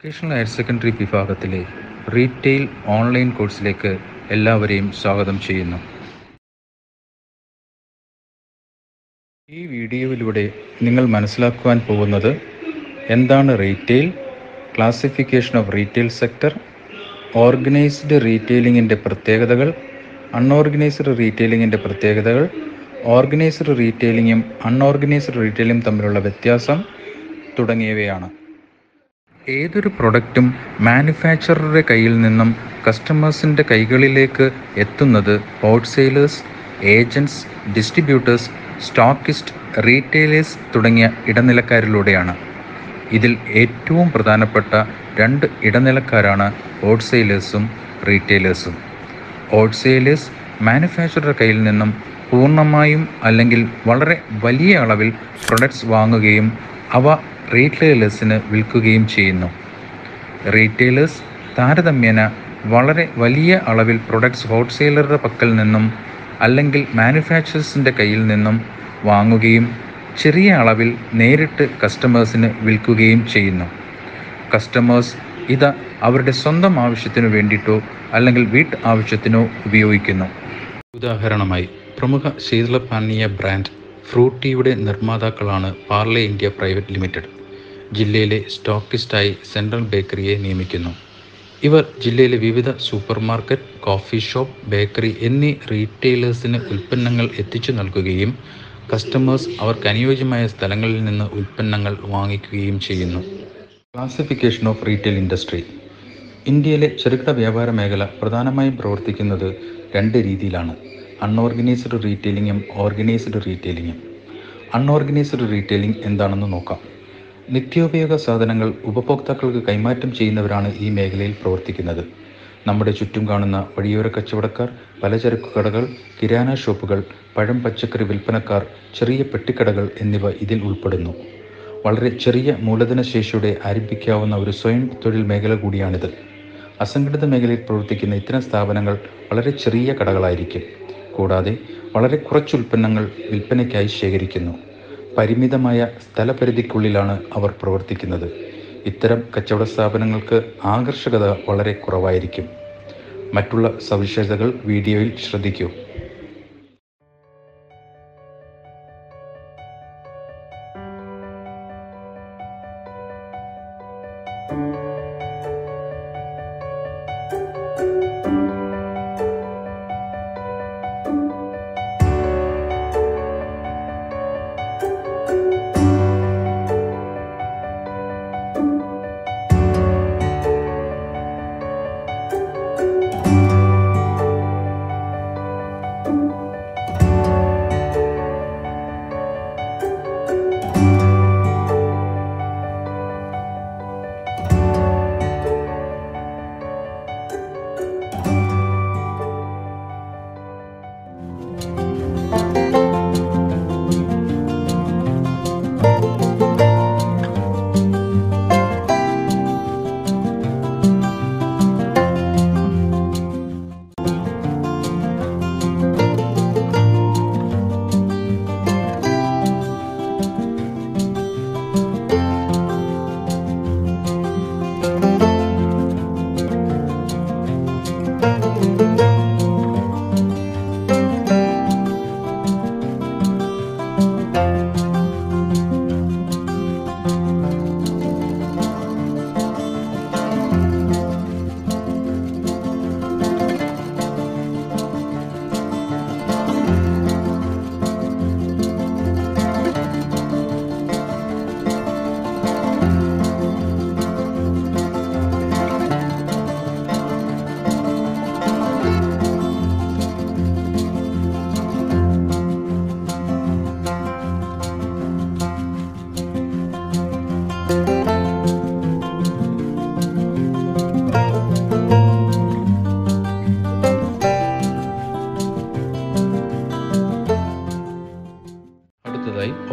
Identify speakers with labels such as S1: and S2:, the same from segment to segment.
S1: Vocational higher secondary വിഭാഗത്തിലെ retail online കോഴ്സിലേക്ക് എല്ലാവരെയും സ്വാഗതം ചെയ്യുന്നു. ഈ വീഡിയോയിലൂടെ നിങ്ങൾ മനസ്സിലാക്കുവാൻ പോകുന്നത് എന്താണ് retail, classification of retail sector, organised റീറ്റെയിലിങ്ങിൻ്റെ പ്രത്യേകതകൾ, അൺഓർഗനൈസ്ഡ് റീറ്റെയിലിങ്ങിൻ്റെ പ്രത്യേകതകൾ, ഓർഗനൈസ്ഡ് റീറ്റെയിലിങ്ങും അൺഓർഗനൈസ്ഡ് റീറ്റെയിലും തമ്മിലുള്ള വ്യത്യാസം തുടങ്ങിയവയാണ്. ഏതൊരു പ്രൊഡക്റ്റും മാനുഫാക്ചററുടെ കയ്യിൽ നിന്നും കസ്റ്റമേഴ്സിൻ്റെ കൈകളിലേക്ക് എത്തുന്നത് wholesalers, agents, distributors, stockist, retailers തുടങ്ങിയ ഇടനിലക്കാരിലൂടെയാണ്. ഇതിൽ ഏറ്റവും പ്രധാനപ്പെട്ട രണ്ട് ഇടനിലക്കാരാണ് ഹോൾസെയിലേഴ്സും റീറ്റെയിലേഴ്സും. ഹോൾസെയിലേഴ്സ് മാനുഫാക്ചററുടെ കയ്യിൽ നിന്നും പൂർണ്ണമായും അല്ലെങ്കിൽ വളരെ വലിയ അളവിൽ പ്രൊഡക്ട്സ് വാങ്ങുകയും അവ റീറ്റെയിലേഴ്സിന് വിൽക്കുകയും ചെയ്യുന്നു. റീറ്റെയിലേഴ്സ് താരതമ്യേന വളരെ വലിയ അളവിൽ പ്രൊഡക്ട്സ് ഹോൾസെയിലറുടെ പക്കൽ നിന്നും അല്ലെങ്കിൽ മാനുഫാക്ചറേഴ്സിൻ്റെ കയ്യിൽ നിന്നും വാങ്ങുകയും ചെറിയ അളവിൽ നേരിട്ട് കസ്റ്റമേഴ്സിന് വിൽക്കുകയും ചെയ്യുന്നു. കസ്റ്റമേഴ്സ് ഇത് അവരുടെ സ്വന്തം ആവശ്യത്തിനു വേണ്ടിയിട്ടോ അല്ലെങ്കിൽ വീട്ട് ആവശ്യത്തിനോ ഉപയോഗിക്കുന്നു. ഉദാഹരണമായി പ്രമുഖ ശീതളപാനീയ ബ്രാൻഡ് ഫ്രൂട്ടിയുടെ നിർമ്മാതാക്കളാണ് പാർലെ ഇന്ത്യ പ്രൈവറ്റ് ലിമിറ്റഡ്. ജില്ലയിലെ സ്റ്റോക്കിസ്റ്റായി സെൻട്രൽ ബേക്കറിയെ നിയമിക്കുന്നു. ഇവർ ജില്ലയിലെ വിവിധ super market, coffee shop, bakery എന്നീ റീറ്റെയിലേഴ്സിന് ഉൽപ്പന്നങ്ങൾ എത്തിച്ചു നൽകുകയും കസ്റ്റമേഴ്സ് അവർക്ക് അനുയോജ്യമായ സ്ഥലങ്ങളിൽ നിന്ന് ഉൽപ്പന്നങ്ങൾ വാങ്ങിക്കുകയും ചെയ്യുന്നു. Classification of retail industry. ഇന്ത്യയിലെ ചെറുകിട വ്യാപാര മേഖല പ്രധാനമായും പ്രവർത്തിക്കുന്നത് രണ്ട് രീതിയിലാണ്: അൺഓർഗനൈസ്ഡ് റീറ്റെയിലിങ്ങും ഓർഗനൈസ്ഡ് റീറ്റെയിലിങ്ങും. അൺഓർഗനൈസ്ഡ് റീറ്റെയിലിംഗ് എന്താണെന്ന് നോക്കാം. നിത്യോപയോഗ സാധനങ്ങൾ ഉപഭോക്താക്കൾക്ക് കൈമാറ്റം ചെയ്യുന്നവരാണ് ഈ മേഖലയിൽ പ്രവർത്തിക്കുന്നത്. നമ്മുടെ ചുറ്റും കാണുന്ന വഴിയോര കച്ചവടക്കാർ, പലചരക്ക് കടകൾ, കിരാന ഷോപ്പുകൾ, പഴം പച്ചക്കറി വിൽപ്പനക്കാർ, ചെറിയ പെട്ടിക്കടകൾ എന്നിവ ഇതിൽ ഉൾപ്പെടുന്നു. വളരെ ചെറിയ മൂലധന ശേഷിയോടെ ആരംഭിക്കാവുന്ന ഒരു സ്വയം തൊഴിൽ മേഖല കൂടിയാണിത്. അസംഘടിത മേഖലയിൽ പ്രവർത്തിക്കുന്ന ഇത്തരം സ്ഥാപനങ്ങൾ വളരെ ചെറിയ കടകളായിരിക്കും. കൂടാതെ വളരെ കുറച്ച് ഉൽപ്പന്നങ്ങൾ വിൽപ്പനയ്ക്കായി ശേഖരിക്കുന്നു. പരിമിതമായ സ്ഥലപരിധിക്കുള്ളിലാണ് അവർ പ്രവർത്തിക്കുന്നത്. ഇത്തരം കച്ചവട സ്ഥാപനങ്ങൾക്ക് ആകർഷകത വളരെ കുറവായിരിക്കും. മറ്റുള്ള സവിശേഷതകൾ വീഡിയോയിൽ ശ്രദ്ധിക്കൂ.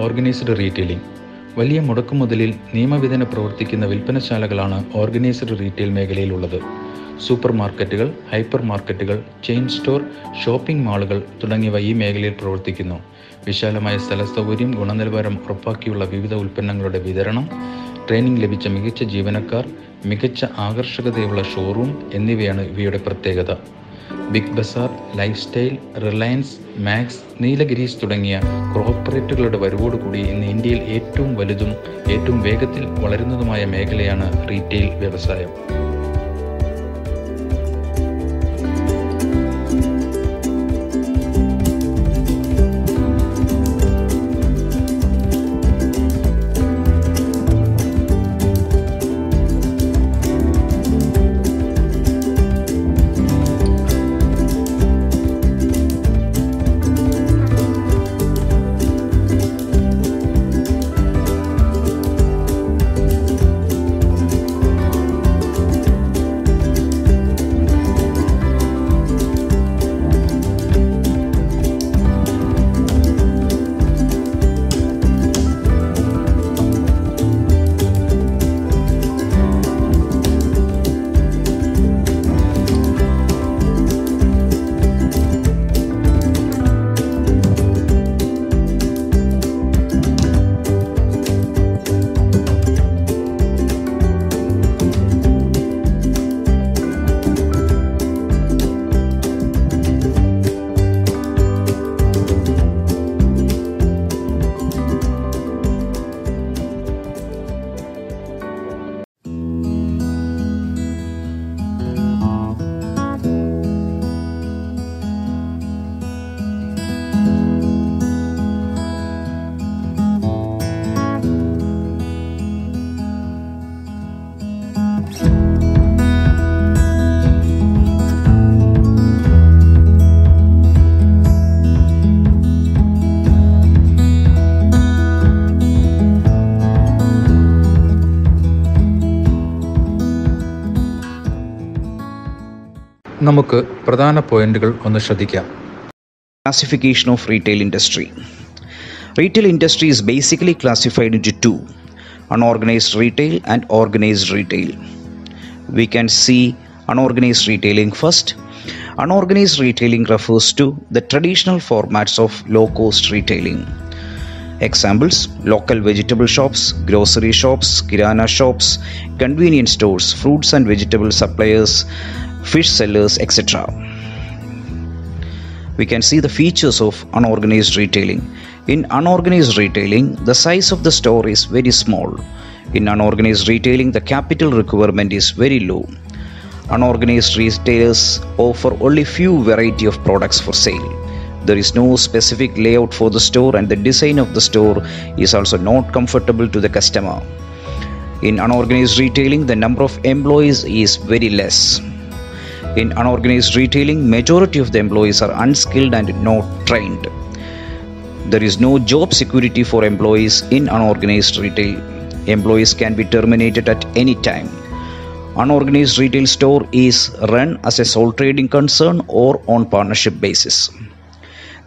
S1: Organised retailing. വലിയ മുടക്കുമുതലിൽ നിയമവിധേന പ്രവർത്തിക്കുന്ന വിൽപ്പനശാലകളാണ് ഓർഗനൈസ്ഡ് റീറ്റെയിൽ മേഖലയിലുള്ളത്. സൂപ്പർ മാർക്കറ്റുകൾ, ഹൈപ്പർ മാർക്കറ്റുകൾ, ചെയിൻ സ്റ്റോർ, ഷോപ്പിംഗ് മാളുകൾ തുടങ്ങിയവ ഈ മേഖലയിൽ പ്രവർത്തിക്കുന്നു. വിശാലമായ സ്ഥലസൗകര്യം, ഗുണനിലവാരം ഉറപ്പാക്കിയുള്ള വിവിധ ഉൽപ്പന്നങ്ങളുടെ വിതരണം, ട്രെയിനിങ് ലഭിച്ച മികച്ച ജീവനക്കാർ, മികച്ച ആകർഷകതയുള്ള ഷോറൂം എന്നിവയാണ് ഇവയുടെ പ്രത്യേകത. Big Bazaar, Lifestyle, Reliance, Max, Nilgiris തുടങ്ങിയ കോർപ്പറേറ്റുകളുടെ വരവോടുകൂടി ഇന്ന് ഇന്ത്യയിൽ ഏറ്റവും വലുതും ഏറ്റവും വേഗത്തിൽ വളരുന്നതുമായ മേഖലയാണ് റീറ്റെയിൽ വ്യവസായം. നമുക്ക് പ്രധാന പോയിന്റുകൾ ഒന്ന് ശ്രദ്ധിക്കാം.
S2: Classification of retail industry. Retail industry is basically classified into two: unorganized retail and organized retail. We can see unorganized retailing first. Unorganized retailing refers to the traditional formats of low-cost retailing. Examples: local vegetable shops, grocery shops, kirana shops, convenience stores, fruits and vegetable suppliers, fish sellers, etc. We can see the features of unorganized retailing. In unorganized retailing, the size of the store is very small. In unorganized retailing, the capital requirement is very low. Unorganized retailers offer only few variety of products for sale. There is no specific layout for the store, and the design of the store is also not comfortable to the customer. In unorganized retailing, the number of employees is very less. In unorganized retailing, majority of the employees are unskilled and not trained. There is no job security for employees in unorganized retail. Employees can be terminated at any time. Unorganized retail store is run as a sole trading concern or on partnership basis.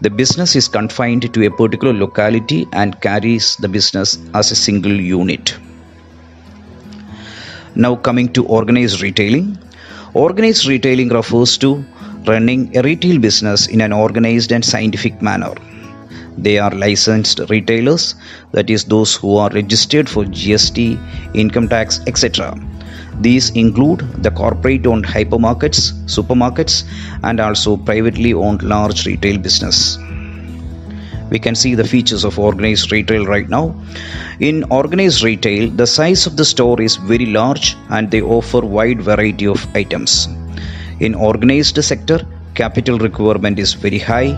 S2: The business is confined to a particular locality and carries the business as a single unit. Now coming to organized retailing. Organized retailing refers to running a retail business in an organized and scientific manner. They are licensed retailers, that is, those who are registered for GST, income tax, etc. These include the corporate-owned hypermarkets, supermarkets, and also privately owned large retail business. We can see the features of organized retail right now. In organized retail, the size of the store is very large and they offer wide variety of items. In organized sector, capital requirement is very high.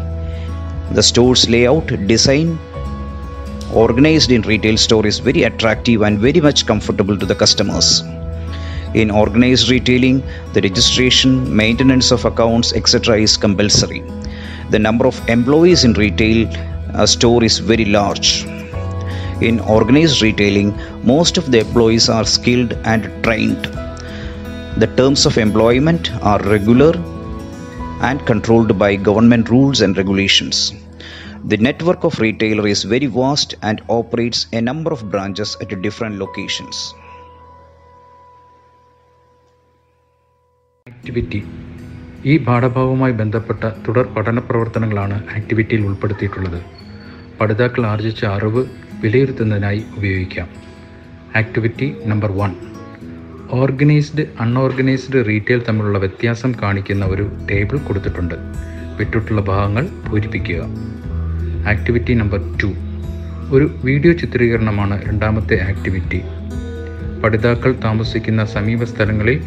S2: The store's layout, design, organized in retail store is very attractive and very much comfortable to the customers. In organized retailing, the registration, maintenance of accounts, etc. is compulsory. The number of employees in retail store is very large. In organized retailing, most of the employees are skilled and trained. The terms of employment are regular and controlled by government rules and regulations. The network of retailer is very vast and operates a number of branches at different locations.
S1: Activity. ഈ പാഠഭാഗവുമായി ബന്ധപ്പെട്ട തുടർ പഠന പ്രവർത്തനങ്ങളാണ് ആക്ടിവിറ്റിയിൽ ഉൾപ്പെടുത്തിയിട്ടുള്ളത്. പഠിതാക്കൾ ആർജിച്ച അറിവ് വിലയിരുത്തുന്നതിനായി ഉപയോഗിക്കാം. Activity number 1. Organised unorganised retail തമ്മിലുള്ള വ്യത്യാസം കാണിക്കുന്ന ഒരു ടേബിൾ കൊടുത്തിട്ടുണ്ട്. വിട്ടിട്ടുള്ള ഭാഗങ്ങൾ പൂരിപ്പിക്കുക. Activity number 2. ഒരു വീഡിയോ ചിത്രീകരണമാണ് രണ്ടാമത്തെ ആക്ടിവിറ്റി. പഠിതാക്കൾ താമസിക്കുന്ന സമീപ സ്ഥലങ്ങളിൽ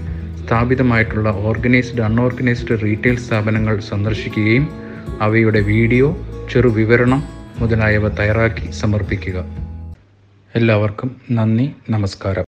S1: സ്ഥാപിതമായിട്ടുള്ള ഓർഗനൈസ്ഡ് അൺഓർഗനൈസ്ഡ് റീറ്റെയിൽ സ്ഥാപനങ്ങൾ സന്ദർശിക്കുകയും അവയുടെ വീഡിയോ, ചെറു വിവരണം മുതലായവ തയ്യാറാക്കി സമർപ്പിക്കുക. എല്ലാവർക്കും നന്ദി, നമസ്കാരം.